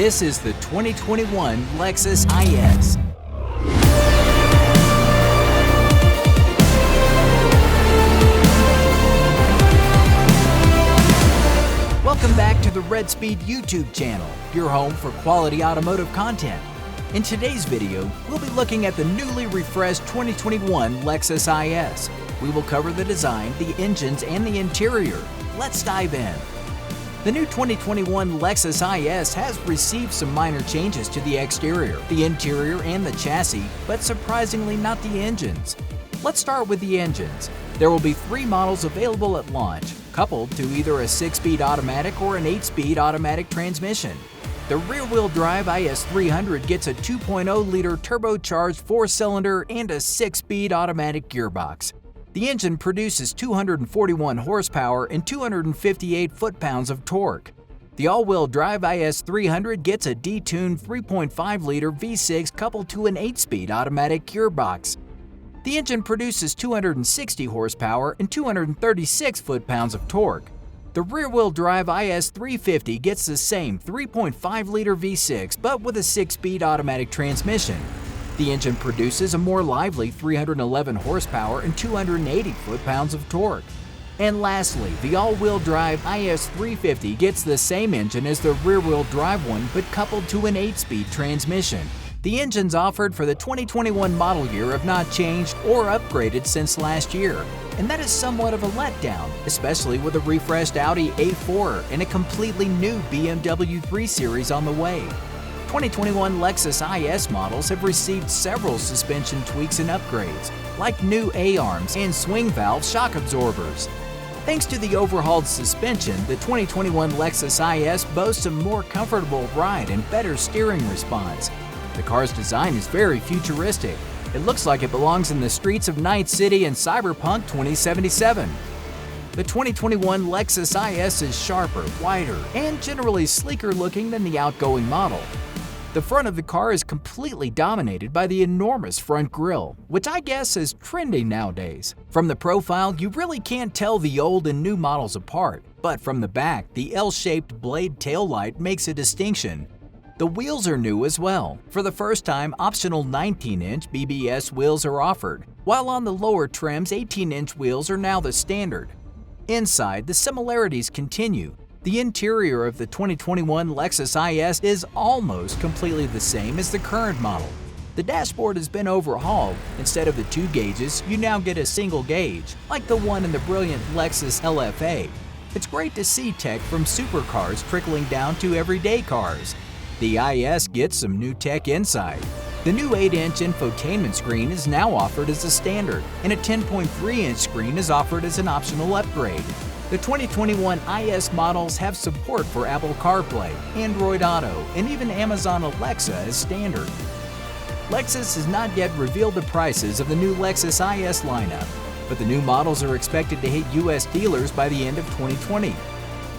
This is the 2021 Lexus IS. Welcome back to the RedSpeed YouTube channel, your home for quality automotive content. In today's video, we'll be looking at the newly refreshed 2021 Lexus IS. We will cover the design, the engines, and the interior. Let's dive in. The new 2021 Lexus IS has received some minor changes to the exterior, the interior, and the chassis, but surprisingly not the engines. Let's start with the engines. There will be 3 models available at launch, coupled to either a 6-speed automatic or an 8-speed automatic transmission. The rear-wheel drive IS300 gets a 2.0-liter turbocharged 4-cylinder and a 6-speed automatic gearbox. The engine produces 241 horsepower and 258 foot-pounds of torque. The all-wheel drive IS300 gets a detuned 3.5-liter V6 coupled to an 8-speed automatic gearbox. The engine produces 260 horsepower and 236 foot-pounds of torque. The rear-wheel drive IS350 gets the same 3.5-liter V6 but with a 6-speed automatic transmission. The engine produces a more lively 311 horsepower and 280 foot-pounds of torque. And lastly, the all-wheel drive IS350 gets the same engine as the rear-wheel drive one but coupled to an 8-speed transmission. The engines offered for the 2021 model year have not changed or upgraded since last year, and that is somewhat of a letdown, especially with a refreshed Audi A4 and a completely new BMW 3 Series on the way. 2021 Lexus IS models have received several suspension tweaks and upgrades, like new A-arms and swing valve shock absorbers. Thanks to the overhauled suspension, the 2021 Lexus IS boasts a more comfortable ride and better steering response. The car's design is very futuristic. It looks like it belongs in the streets of Night City in Cyberpunk 2077. The 2021 Lexus IS is sharper, wider, and generally sleeker looking than the outgoing model. The front of the car is completely dominated by the enormous front grille, which I guess is trending nowadays. From the profile, you really can't tell the old and new models apart, but from the back, the L-shaped blade taillight makes a distinction. The wheels are new as well. For the first time, optional 19-inch BBS wheels are offered, while on the lower trims, 18-inch wheels are now the standard. Inside, the similarities continue. The interior of the 2021 Lexus IS is almost completely the same as the current model. The dashboard has been overhauled. Instead of the 2 gauges, you now get a single gauge, like the one in the brilliant Lexus LFA. It's great to see tech from supercars trickling down to everyday cars. The IS gets some new tech inside. The new 8-inch infotainment screen is now offered as a standard, and a 10.3-inch screen is offered as an optional upgrade. The 2021 IS models have support for Apple CarPlay, Android Auto, and even Amazon Alexa as standard. Lexus has not yet revealed the prices of the new Lexus IS lineup, but the new models are expected to hit US dealers by the end of 2020.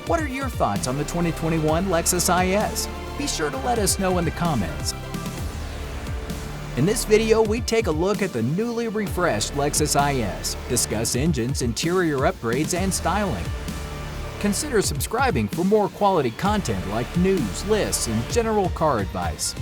What are your thoughts on the 2021 Lexus IS? Be sure to let us know in the comments. In this video, we take a look at the newly refreshed Lexus IS, discuss engines, interior upgrades, and styling. Consider subscribing for more quality content like news, lists, and general car advice.